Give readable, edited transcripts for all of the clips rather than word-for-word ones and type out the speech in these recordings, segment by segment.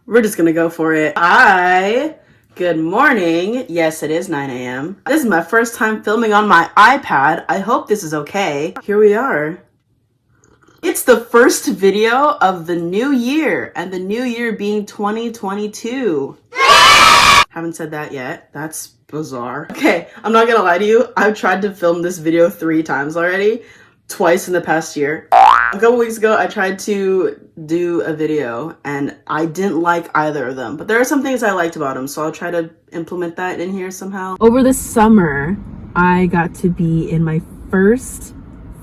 We're just gonna go for it. Good morning. Yes, it is 9 a.m. This is my first time filming on my iPad. I hope this is okay. Here we are. It's the first video of the new year, and the new year being 2022. Haven't said that yet. That's bizarre. Okay, I'm not gonna lie to you. I've tried to film this video 3 times already. Twice in the past year. A couple weeks ago, I tried to do a video and I didn't like either of them. But there are some things I liked about them, so I'll try to implement that in here somehow. Over the summer, I got to be in my first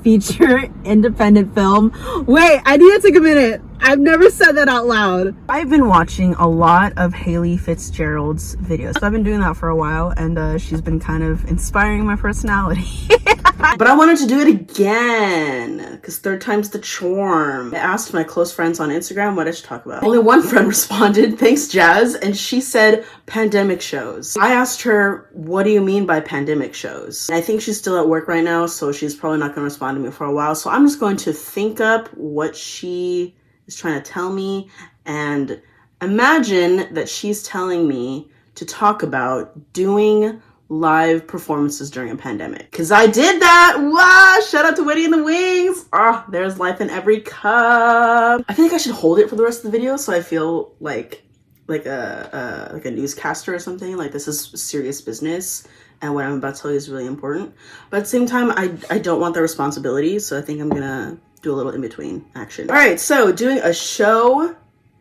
feature independent film. Wait, I need to take a minute. I've never said that out loud. I've been watching a lot of Haley Fitzgerald's videos. So I've been doing that for a while, and she's been kind of inspiring my personality. But I wanted to do it again, because third time's the charm. I asked my close friends on Instagram what I should talk about. Only one friend responded, thanks Jazz, and she said pandemic shows. I asked her, what do you mean by pandemic shows? I think she's still at work right now, so she's probably not going to respond to me for a while. So I'm just going to think up what she is trying to tell me and imagine that she's telling me to talk about doing live performances during a pandemic, because I did that. Wow, shout out to Witty in the Wings. There's life in every cup. I feel like I should hold it for the rest of the video so I feel like a newscaster or something, like this is serious business and what I'm about to tell you is really important, but at the same time I don't want the responsibility, so I think I'm gonna do a little in between action. All right, so doing a show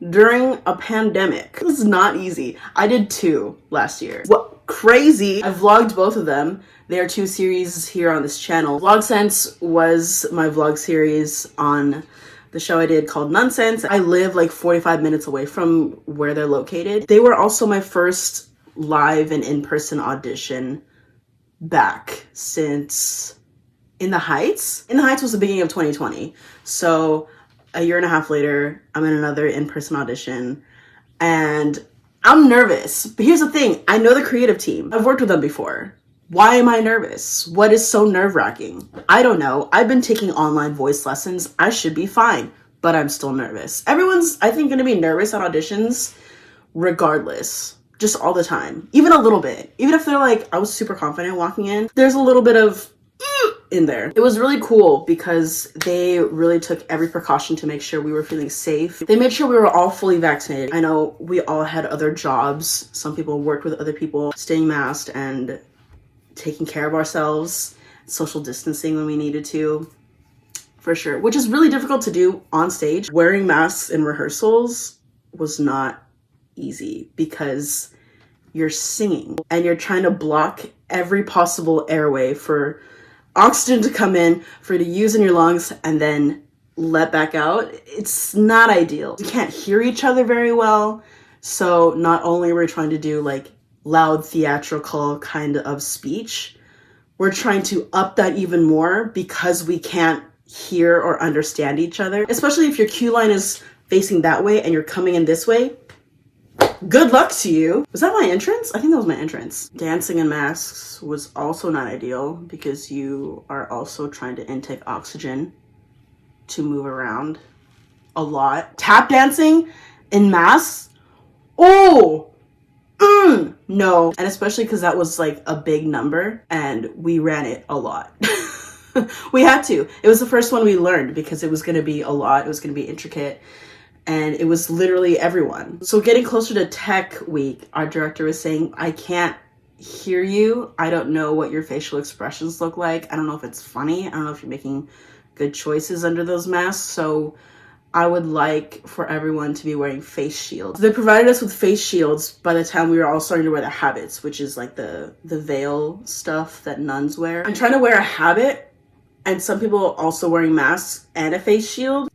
during a pandemic. This is not easy. I did 2 last year. What crazy. I vlogged both of them. There are 2 series here on this channel. VlogSense was my vlog series on the show I did called Nonsense. I live like 45 minutes away from where they're located. They were also my first live and in-person audition back since In the Heights. In the Heights was the beginning of 2020. So a year and a half later, I'm in another in-person audition and I'm nervous. But here's the thing. I know the creative team. I've worked with them before. Why am I nervous? What is so nerve-wracking? I don't know. I've been taking online voice lessons. I should be fine, but I'm still nervous. Everyone's, I think, going to be nervous at auditions regardless. Just all the time. Even a little bit. Even if they're like, I was super confident walking in, there's a little bit of in there. It was really cool because they really took every precaution to make sure we were feeling safe. They made sure we were all fully vaccinated. I know we all had other jobs. Some people worked with other people, staying masked and taking care of ourselves, social distancing when we needed to, for sure, which is really difficult to do on stage. Wearing masks in rehearsals was not easy because you're singing and you're trying to block every possible airway for oxygen to come in, for you to use in your lungs and then let back out. It's not ideal. We can't hear each other very well. So not only are we trying to do like loud theatrical kind of speech, we're trying to up that even more because we can't hear or understand each other. Especially if your cue line is facing that way and you're coming in this way. Good luck to you. Was that my entrance? I think that was my entrance. Dancing in masks was also not ideal because you are also trying to intake oxygen to move around a lot. Tap dancing in masks? Oh, no. And especially because that was like a big number and we ran it a lot. We had to. It was the first one we learned because it was going to be a lot. It was going to be intricate. And it was literally everyone. So getting closer to Tech Week, our director was saying, I can't hear you. I don't know what your facial expressions look like. I don't know if it's funny. I don't know if you're making good choices under those masks. So I would like for everyone to be wearing face shields. They provided us with face shields by the time we were all starting to wear the habits, which is like the veil stuff that nuns wear. I'm trying to wear a habit and some people also wearing masks and a face shield.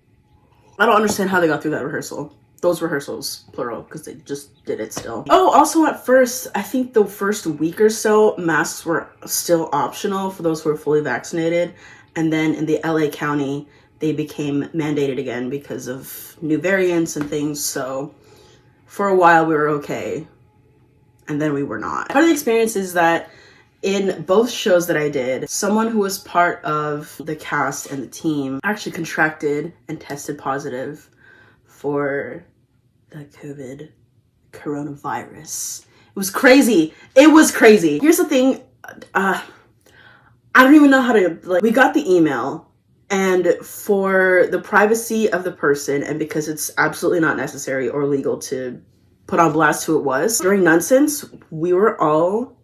I don't understand how they got through that rehearsal. Those rehearsals, plural, because they just did it still. Oh, also at first, I think the first week or so, masks were still optional for those who were fully vaccinated. And then in the LA County, they became mandated again because of new variants and things. So for a while we were okay. And then we were not. Part of the experience is that in both shows that I did, someone who was part of the cast and the team actually contracted and tested positive for the coronavirus. It was crazy. It was crazy. Here's the thing. I don't even know how to, like, we got the email, and for the privacy of the person, and because it's absolutely not necessary or legal to put on blast who it was, during Nonsense, we were all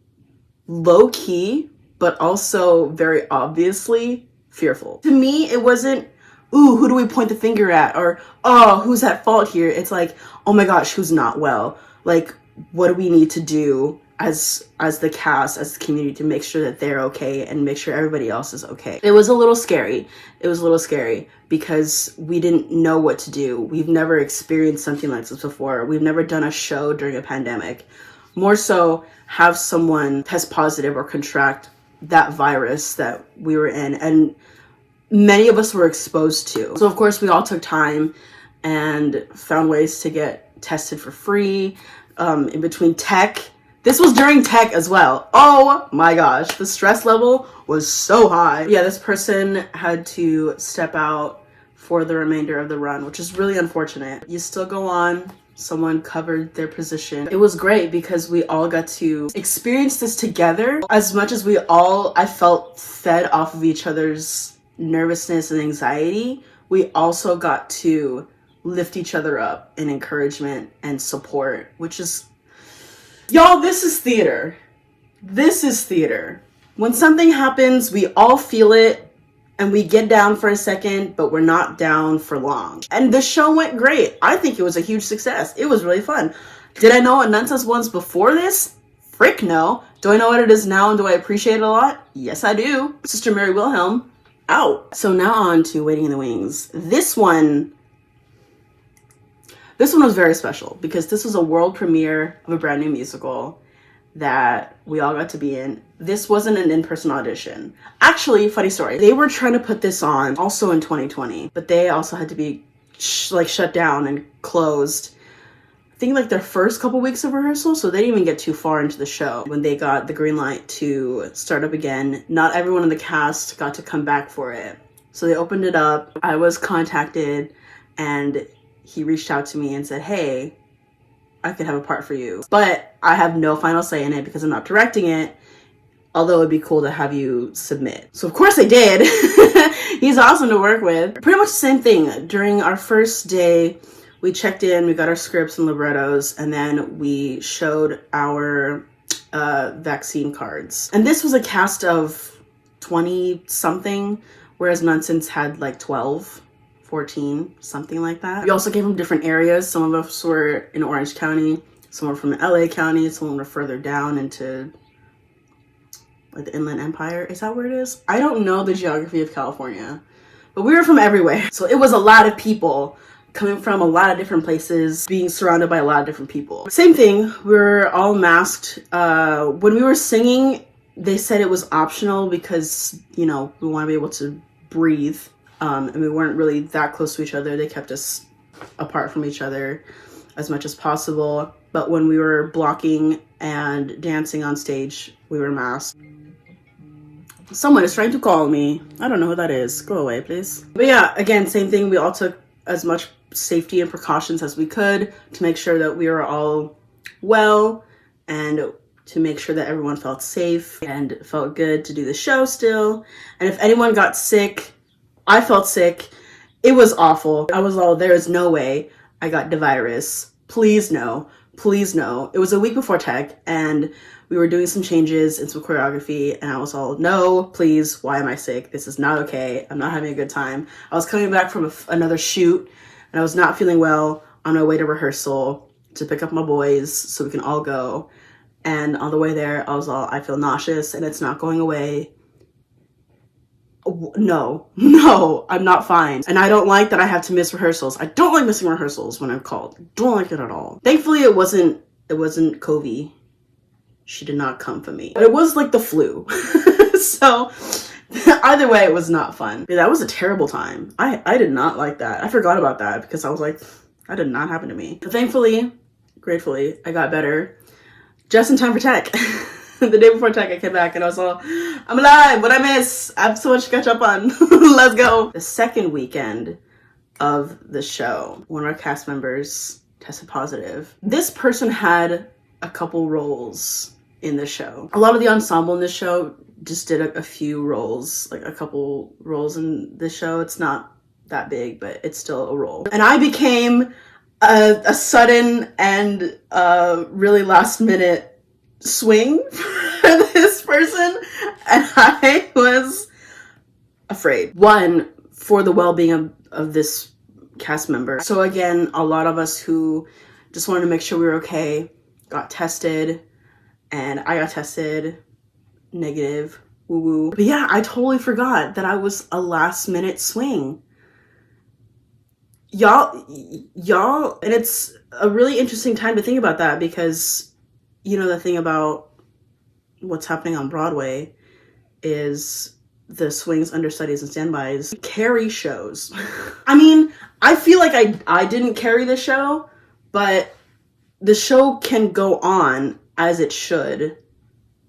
low-key, but also very obviously fearful. To me, it wasn't, ooh, who do we point the finger at? Or, oh, who's at fault here? It's like, oh my gosh, who's not well? Like, what do we need to do as the cast, as the community, to make sure that they're okay and make sure everybody else is okay? It was a little scary. It was a little scary because we didn't know what to do. We've never experienced something like this before. We've never done a show during a pandemic. More so, have someone test positive or contract that virus that we were in, and many of us were exposed to. So of course we all took time and found ways to get tested for free in between tech. This was during tech as well. Oh my gosh, the stress level was so high. Yeah, this person had to step out for the remainder of the run, which is really unfortunate. You still go on. Someone covered their position. It was great because we all got to experience this together. As much as I felt fed off of each other's nervousness and anxiety, we also got to lift each other up in encouragement and support, which is, y'all, this is theater. This is theater. When something happens, we all feel it and we get down for a second, but we're not down for long. And the show went great. I think it was a huge success. It was really fun. Did I know what Nonsense was before this? Frick no. Do I know what it is now, and do I appreciate it a lot? Yes, I do. Sister Mary Wilhelm, out. So now on to Waiting in the Wings. This one was very special because this was a world premiere of a brand new musical that we all got to be in. This wasn't an in-person audition. Actually, funny story. They were trying to put this on also in 2020, but they also had to be shut down and closed. I think like their first couple weeks of rehearsal, so they didn't even get too far into the show when they got the green light to start up again. Not everyone in the cast got to come back for it. So they opened it up. I was contacted and he reached out to me and said, hey, I could have a part for you, but I have no final say in it because I'm not directing it, although it'd be cool to have you submit. So of course I did. He's awesome to work with. Pretty much the same thing. During our first day, we checked in, we got our scripts and librettos, and then we showed our vaccine cards. And this was a cast of 20 something, whereas Nonsense had like 12. 14, something like that. We also came from different areas. Some of us were in Orange County, some were from LA County, some were further down into like the Inland Empire. Is that where it is? I don't know the geography of California, but we were from everywhere. So it was a lot of people coming from a lot of different places, being surrounded by a lot of different people. Same thing, we were all masked. When we were singing, they said it was optional because, you know, we want to be able to breathe. And we weren't really that close to each other. They kept us apart from each other as much as possible. But when we were blocking and dancing on stage, we were masked. Someone is trying to call me. I don't know who that is. Go away, please. But yeah, again, same thing. We all took as much safety and precautions as we could to make sure that we were all well and to make sure that everyone felt safe and felt good to do the show still. And if anyone got sick, I felt sick. It was awful. I was all, there is no way I got the virus. Please no. Please no. It was a week before tech and we were doing some changes in some choreography and I was all, no, please, why am I sick? This is not okay. I'm not having a good time. I was coming back from another shoot and I was not feeling well on my way to rehearsal to pick up my boys so we can all go. And on the way there, I was all, I feel nauseous and it's not going away. No, I'm not fine. And I don't like that I have to miss rehearsals. I don't like missing rehearsals when I'm called. Don't like it at all. Thankfully, it wasn't Covey. She did not come for me. But it was like the flu. So either way, it was not fun. Yeah, that was a terrible time. I did not like that. I forgot about that because I was like, that did not happen to me. But thankfully, gratefully, I got better just in time for tech. The day before tech, I came back and I was all, I'm alive, what I miss? I have so much to catch up on. Let's go. The second weekend of the show, one of our cast members tested positive. This person had a couple roles in the show. A lot of the ensemble in this show just did a few roles, like a couple roles in the show. It's not that big, but it's still a role. And I became a sudden and really last minute swing for this person, and I was afraid. One, for the well-being of this cast member. So again, a lot of us who just wanted to make sure we were okay got tested, and I got tested negative, woo woo. But yeah, I totally forgot that I was a last minute swing. Y'all, and it's a really interesting time to think about that, because, you know, the thing about what's happening on Broadway is the swings, understudies, and standbys carry shows. I mean, I feel like I didn't carry the show, but the show can go on as it should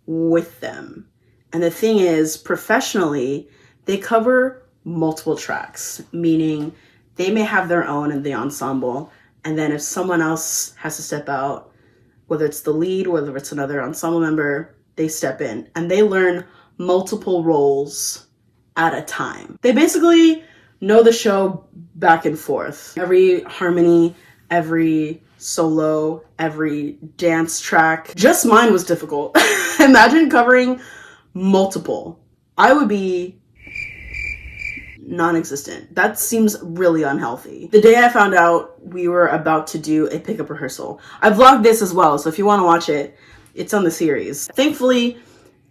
with them. And the thing is, professionally, they cover multiple tracks, meaning they may have their own in the ensemble, and then if someone else has to step out, whether it's the lead, whether it's another ensemble member, they step in and they learn multiple roles at a time. They basically know the show back and forth. Every harmony, every solo, every dance track. Just mine was difficult. Imagine covering multiple. I would be non-existent. That seems really unhealthy. The day I found out we were about to do a pickup rehearsal, I vlogged this as well, so if you want to watch it, it's on the series. Thankfully,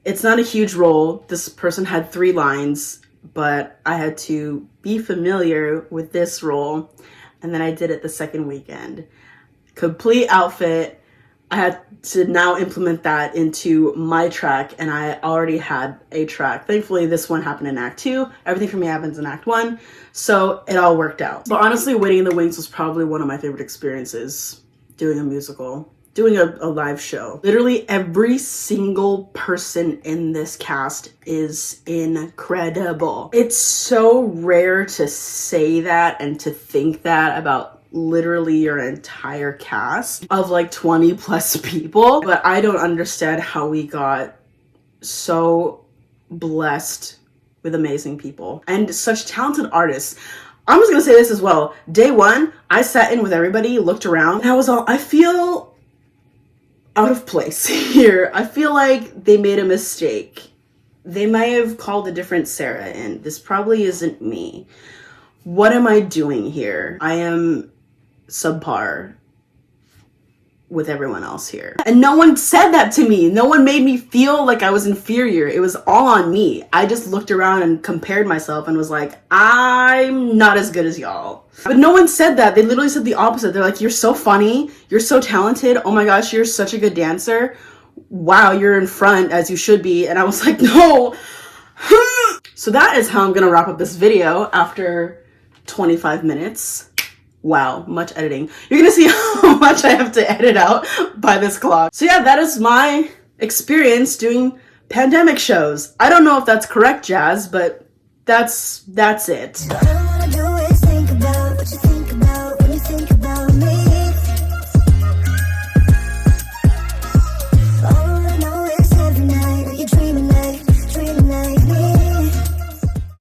it's not a huge role. This person had 3 lines, but I had to be familiar with this role, and then I did it the second weekend. Complete outfit. I had to now implement that into my track, and I already had a track. Thankfully, this one happened in Act 2. Everything for me happens in Act 1, so it all worked out. But honestly, Waiting in the Wings was probably one of my favorite experiences, doing a musical, doing a live show. Literally every single person in this cast is incredible. It's so rare to say that and to think that about literally your entire cast of like 20 plus people, but I don't understand how we got so blessed with amazing people and such talented artists. I'm just gonna say this as well. Day one, I sat in with everybody, looked around, and I feel out of place here. I feel like they made a mistake. They may have called a different Sarah in. This probably isn't me. What am I doing here? I am subpar with everyone else here. And no one said that to me. No one made me feel like I was inferior. It was all on me. I just looked around and compared myself and was like, I'm not as good as y'all. But no one said that. They literally said the opposite. They're like, you're so funny. You're so talented. Oh my gosh, you're such a good dancer. Wow, you're in front as you should be. And I was like, no. So that is how I'm gonna wrap up this video after 25 minutes. Wow, much editing. You're gonna see how much I have to edit out by this clock. So yeah, that is my experience doing pandemic shows. I don't know if that's correct, Jazz, but that's it.